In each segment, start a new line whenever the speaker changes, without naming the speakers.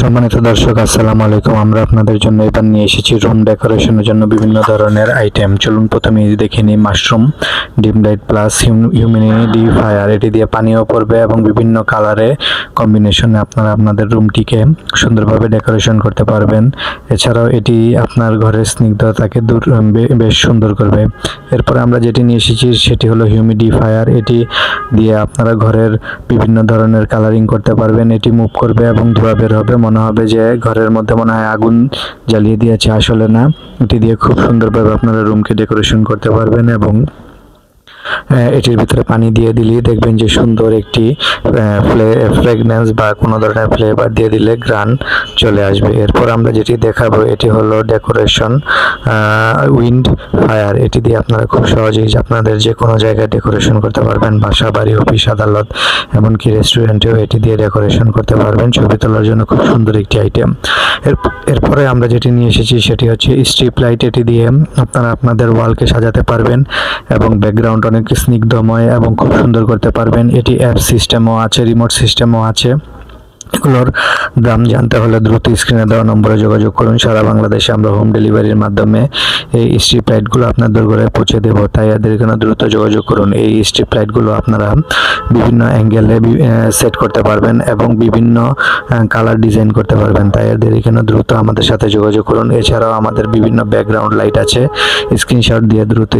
সম্মানিত দর্শক, আসসালামু আলাইকুম। আমরা আপনাদের জন্য এবার নিয়ে এসেছি রুম ডেকোরেশনের জন্য বিভিন্ন ধরনের আইটেম। চলুন প্রথমে দেখে নিই mushroom dim light plus humidifier. এটি দিয়ে পানিও পড়বে এবং বিভিন্ন কালারে কম্বিনেশনে আপনারা আপনাদের রুমটিকে সুন্দরভাবে ডেকোরেশন করতে পারবেন। এছাড়াও এটি আপনার ঘরের স্নিগ্ধতাকে বেশ সুন্দর করবে। এরপরে আমরা যেটি নিয়ে এসেছি সেটি হলো হিউমিডিফায়ার। এটি দিয়ে আপনারা ঘরের বিভিন্ন ধরনের কালারিং করতে পারবেন। এটি মুভ করবে এবং ধোঁয়া বের হবে, মনে হবে যে ঘরের মধ্যে মনে হয় আগুন জ্বালিয়ে দিয়েছে, আসলে না। এটি দিয়ে খুব সুন্দরভাবে আপনারা রুমকে ডেকোরেশন করতে পারবেন এবং এটির ভিতরে পানি দিয়ে দিলে দেখবেন যে সুন্দর একটি ফ্রেগনেন্স বা কোনো ধরনের ফ্লেভার দিয়ে দিলে গ্রান চলে আসবে। এরপর আমরা যেটি দেখাবো এটি হলো ডেকোরেশন উইন্ড ফায়ার। এটি দিয়ে আপনারা খুব সহজেই আপনাদের যে কোনো জায়গায় ডেকোরেশন করতে পারবেন, বাসা, বাড়ি, অফিস, আদালত, এমনকি রেস্টুরেন্টেও এটি দিয়ে ডেকোরেশন করতে পারবেন। ছবি তোলার জন্য খুব সুন্দর একটি আইটেম। এরপরে আমরা যেটি নিয়ে এসেছি সেটি হচ্ছে স্ট্রিপ লাইট। এটি দিয়ে আপনারা আপনাদের ওয়ালকে সাজাতে পারবেন এবং ব্যাকগ্রাউন্ড অনেক স্নিগ্ধময় এবং খুব সুন্দর করতে পারবেন। এটি অ্যাপ সিস্টেমও আছে, রিমোট সিস্টেমও আছে। এগুলোর দাম জানতে হলে দ্রুত স্ক্রিনে দেওয়া নম্বরে যোগাযোগ করুন। সারা বাংলাদেশে আমরা হোম ডেলিভারির মাধ্যমে এই স্ট্রিপ লাইটগুলো আপনাদের ঘরে পৌঁছে দেবো, তাই এদের জন্য দ্রুত যোগাযোগ করুন। এই স্ট্রিপ লাইটগুলো আপনারা বিভিন্ন অ্যাঙ্গেলে সেট করতে পারবেন এবং বিভিন্ন কালার ডিজাইন করতে পারবেন, তাই এদের এখানে দ্রুত আমাদের সাথে যোগাযোগ করুন। এছাড়াও আমাদের বিভিন্ন ব্যাকগ্রাউন্ড লাইট আছে, স্ক্রিনশট দিয়ে দ্রুত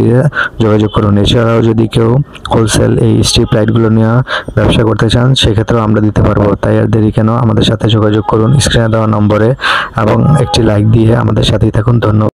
যোগাযোগ করুন। এছাড়াও যদি কেউ হোলসেল এই স্ট্রিপ লাইটগুলো নিয়ে ব্যবসা করতে চান সেক্ষেত্রেও আমরা দিতে পারবো, তাই এদের কেন আমাদের সাথে যোগাযোগ করুন স্ক্রিনে দেওয়া নম্বরে এবং একটি লাইক দিয়ে আমাদের সাথেই থাকুন। ধন্যবাদ।